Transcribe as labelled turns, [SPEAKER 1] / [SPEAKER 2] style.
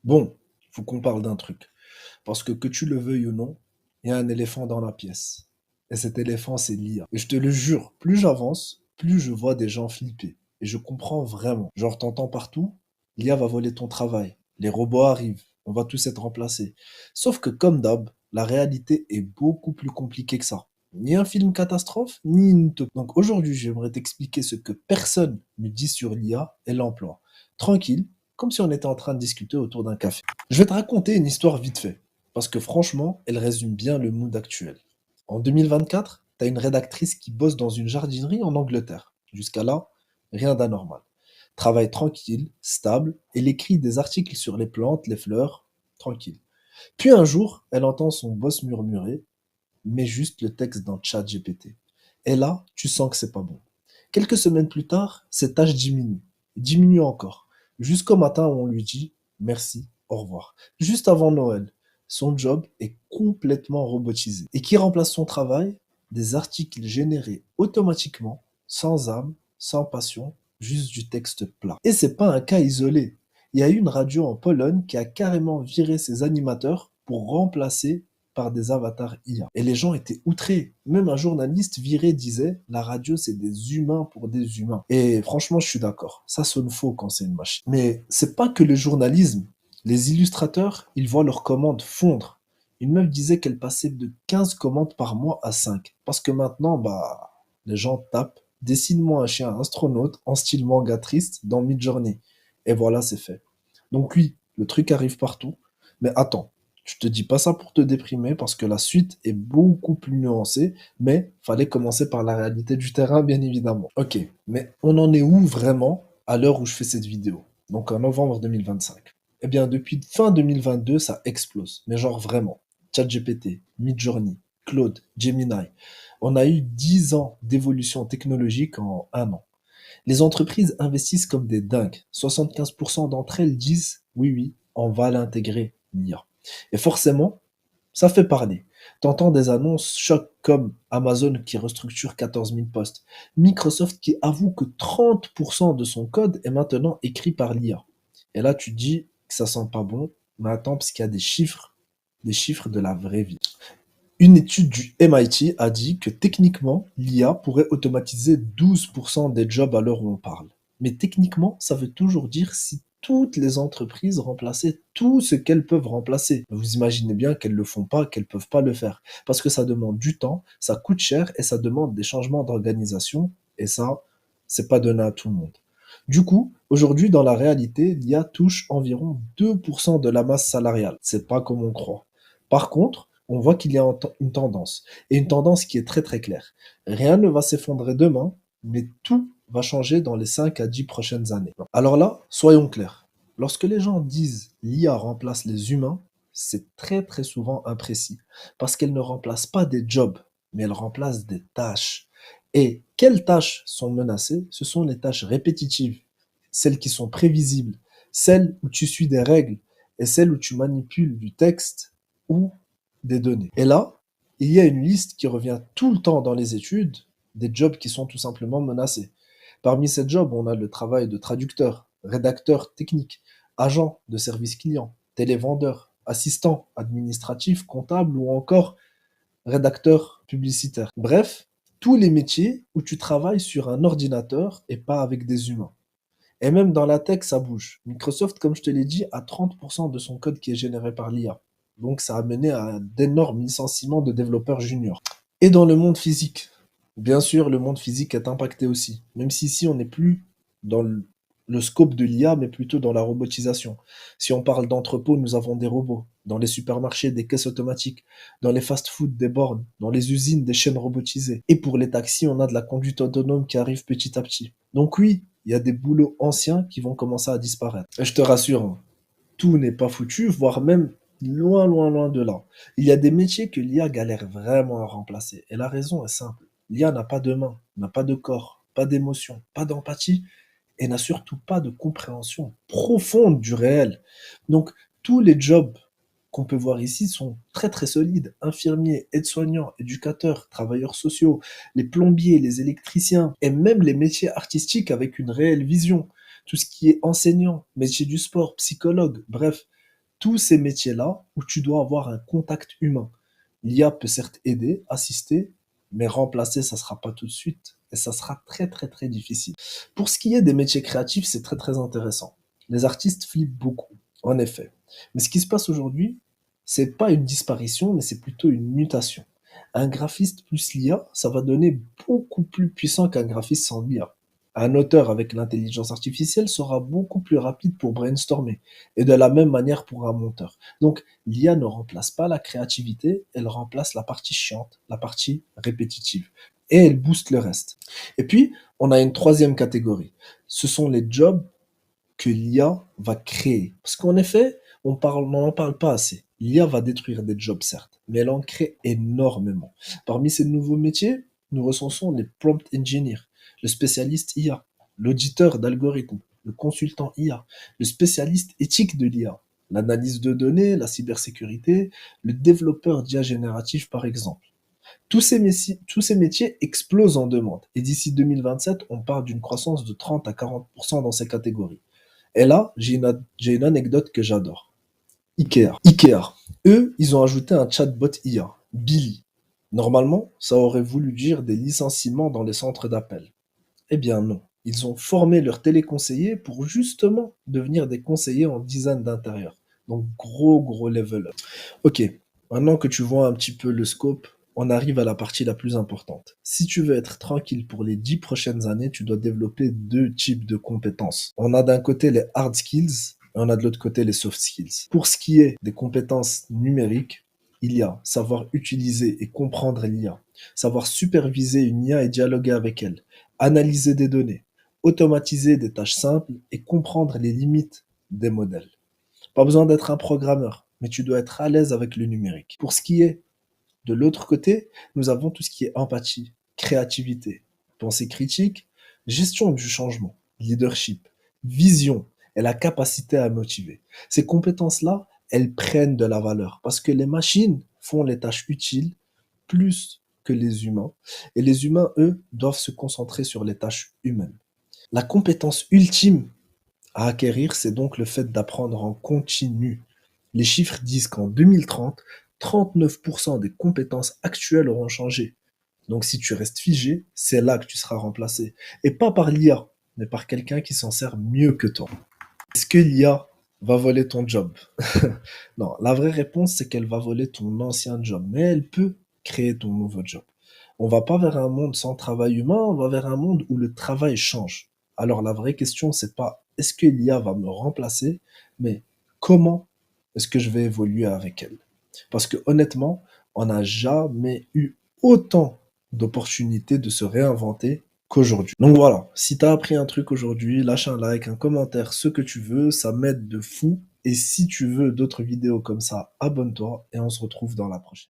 [SPEAKER 1] Bon, faut qu'on parle d'un truc. Parce que tu le veuilles ou non, il y a un éléphant dans la pièce. Et cet éléphant, c'est l'IA. Et je te le jure, plus j'avance, plus je vois des gens flipper. Et je comprends vraiment. Genre, t'entends partout, l'IA va voler ton travail. Les robots arrivent. On va tous être remplacés. Sauf que, comme d'hab, la réalité est beaucoup plus compliquée que ça. Ni un film catastrophe, ni une utopie. Donc aujourd'hui, j'aimerais t'expliquer ce que personne ne dit sur l'IA et l'emploi. Tranquille, comme si on était en train de discuter autour d'un café. Je vais te raconter une histoire vite fait, parce que franchement, elle résume bien le mood actuel. En 2024, t'as une rédactrice qui bosse dans une jardinerie en Angleterre. Jusqu'à là, rien d'anormal. Travail tranquille, stable, elle écrit des articles sur les plantes, les fleurs, tranquille. Puis un jour, elle entend son boss murmurer, mais juste le texte d'un chat GPT. Et là, tu sens que c'est pas bon. Quelques semaines plus tard, ses tâches diminuent. Diminuent encore. Jusqu'au matin où on lui dit merci, au revoir. Juste avant Noël, son job est complètement robotisé. Et qui remplace son travail? Des articles générés automatiquement, sans âme, sans passion, juste du texte plat. Et c'est pas un cas isolé. Il y a eu une radio en Pologne qui a carrément viré ses animateurs pour remplacer par des avatars IA. Et les gens étaient outrés. Même un journaliste viré disait la radio c'est des humains pour des humains. Et franchement, je suis d'accord. Ça sonne faux quand c'est une machine. Mais c'est pas que le journalisme. Les illustrateurs, ils voient leurs commandes fondre. Une meuf disait qu'elle passait de 15 commandes par mois à 5. Parce que maintenant, les gens tapent dessine-moi un chien astronaute en style manga triste dans Midjourney. Et voilà, c'est fait. Donc oui, le truc arrive partout. Mais attends, je te dis pas ça pour te déprimer parce que la suite est beaucoup plus nuancée, mais fallait commencer par la réalité du terrain, bien évidemment. Ok, mais on en est où vraiment à l'heure où je fais cette vidéo? Donc en novembre 2025. Eh bien, depuis fin 2022, ça explose. Mais genre vraiment. ChatGPT, Midjourney, Claude, Gemini. On a eu 10 ans d'évolution technologique en un an. Les entreprises investissent comme des dingues. 75% d'entre elles disent oui, oui, on va l'intégrer, l'IA. Et forcément, ça fait parler. T'entends des annonces chocs comme Amazon qui restructure 14 000 postes, Microsoft qui avoue que 30% de son code est maintenant écrit par l'IA. Et là, tu te dis que ça sent pas bon, mais attends, parce qu'il y a des chiffres de la vraie vie. Une étude du MIT a dit que techniquement, l'IA pourrait automatiser 12% des jobs à l'heure où on parle. Mais techniquement, ça veut toujours dire si toutes les entreprises remplaçaient tout ce qu'elles peuvent remplacer. Vous imaginez bien qu'elles le font pas, qu'elles peuvent pas le faire. Parce que ça demande du temps, ça coûte cher et ça demande des changements d'organisation. Et ça, c'est pas donné à tout le monde. Du coup, aujourd'hui, dans la réalité, l'IA touche environ 2% de la masse salariale. C'est pas comme on croit. Par contre, on voit qu'il y a une tendance, et une tendance qui est très très claire. Rien ne va s'effondrer demain, mais tout va changer dans les 5 à 10 prochaines années. Alors là, soyons clairs. Lorsque les gens disent l'IA remplace les humains, c'est très très souvent imprécis, parce qu'elle ne remplace pas des jobs, mais elle remplace des tâches. Et quelles tâches sont menacées? Ce sont les tâches répétitives, celles qui sont prévisibles, celles où tu suis des règles, et celles où tu manipules du texte ou des données. Et là, il y a une liste qui revient tout le temps dans les études des jobs qui sont tout simplement menacés. Parmi ces jobs, on a le travail de traducteur, rédacteur technique, agent de service client, télévendeur, assistant administratif, comptable ou encore rédacteur publicitaire. Bref, tous les métiers où tu travailles sur un ordinateur et pas avec des humains. Et même dans la tech, ça bouge. Microsoft, comme je te l'ai dit, a 30% de son code qui est généré par l'IA. Donc ça a mené à d'énormes licenciements de développeurs juniors. Et dans le monde physique, bien sûr, le monde physique est impacté aussi. Même si ici, on n'est plus dans le scope de l'IA, mais plutôt dans la robotisation. Si on parle d'entrepôts, nous avons des robots. Dans les supermarchés, des caisses automatiques. Dans les fast-food, des bornes. Dans les usines, des chaînes robotisées. Et pour les taxis, on a de la conduite autonome qui arrive petit à petit. Donc oui, il y a des boulots anciens qui vont commencer à disparaître. Et je te rassure, hein, tout n'est pas foutu, voire même loin, loin, loin de là. Il y a des métiers que l'IA galère vraiment à remplacer. Et la raison est simple. L'IA n'a pas de main, n'a pas de corps, pas d'émotion, pas d'empathie et n'a surtout pas de compréhension profonde du réel. Donc, tous les jobs qu'on peut voir ici sont très très solides. Infirmiers, aides-soignants, éducateurs, travailleurs sociaux, les plombiers, les électriciens, et même les métiers artistiques avec une réelle vision. Tout ce qui est enseignant, métier du sport, psychologue, bref, tous ces métiers-là où tu dois avoir un contact humain. L'IA peut certes aider, assister, mais remplacer, ça sera pas tout de suite. Et ça sera très très très difficile. Pour ce qui est des métiers créatifs, c'est très très intéressant. Les artistes flippent beaucoup, en effet. Mais ce qui se passe aujourd'hui, c'est pas une disparition, mais c'est plutôt une mutation. Un graphiste plus l'IA, ça va donner beaucoup plus puissant qu'un graphiste sans l'IA. Un auteur avec l'intelligence artificielle sera beaucoup plus rapide pour brainstormer, et de la même manière pour un monteur. Donc, l'IA ne remplace pas la créativité, elle remplace la partie chiante, la partie répétitive, et elle booste le reste. Et puis, on a une troisième catégorie. Ce sont les jobs que l'IA va créer. Parce qu'en effet, on n'en parle pas assez. L'IA va détruire des jobs, certes, mais elle en crée énormément. Parmi ces nouveaux métiers, nous recensons les prompt engineers, le spécialiste IA, l'auditeur d'algorithmes, le consultant IA, le spécialiste éthique de l'IA, l'analyse de données, la cybersécurité, le développeur d'IA génératif par exemple. Tous ces métiers explosent en demande et d'ici 2027, on parle d'une croissance de 30 à 40% dans ces catégories. Et là, j'ai une anecdote que j'adore. Ikea. Ikea. Eux, ils ont ajouté un chatbot IA, Billy. Normalement, ça aurait voulu dire des licenciements dans les centres d'appel. Eh bien non. Ils ont formé leurs téléconseillers pour justement devenir des conseillers en design d'intérieur. Donc gros gros level up. Ok, maintenant que tu vois un petit peu le scope, on arrive à la partie la plus importante. Si tu veux être tranquille pour les 10 prochaines années, tu dois développer deux types de compétences. On a d'un côté les hard skills et on a de l'autre côté les soft skills. Pour ce qui est des compétences numériques, il y a savoir utiliser et comprendre l'IA, savoir superviser une IA et dialoguer avec elle, analyser des données, automatiser des tâches simples et comprendre les limites des modèles. Pas besoin d'être un programmeur, mais tu dois être à l'aise avec le numérique. Pour ce qui est de l'autre côté, nous avons tout ce qui est empathie, créativité, pensée critique, gestion du changement, leadership, vision et la capacité à motiver. Ces compétences-là, elles prennent de la valeur parce que les machines font les tâches utiles plus que les humains et les humains, eux, doivent se concentrer sur les tâches humaines. La compétence ultime à acquérir, c'est donc le fait d'apprendre en continu. Les chiffres disent qu'en 2030, 39% des compétences actuelles auront changé. Donc si tu restes figé, c'est là que tu seras remplacé. Et pas par l'IA, mais par quelqu'un qui s'en sert mieux que toi. Est-ce que l'IA va voler ton job? Non, la vraie réponse, c'est qu'elle va voler ton ancien job, mais elle peut créer ton nouveau job. On va pas vers un monde sans travail humain, on va vers un monde où le travail change. Alors la vraie question, c'est pas est-ce que l'IA va me remplacer, mais comment est-ce que je vais évoluer avec elle? Parce que honnêtement, on n'a jamais eu autant d'opportunités de se réinventer qu'aujourd'hui. Donc voilà, si t'as appris un truc aujourd'hui, lâche un like, un commentaire, ce que tu veux, ça m'aide de fou. Et si tu veux d'autres vidéos comme ça, abonne-toi et on se retrouve dans la prochaine.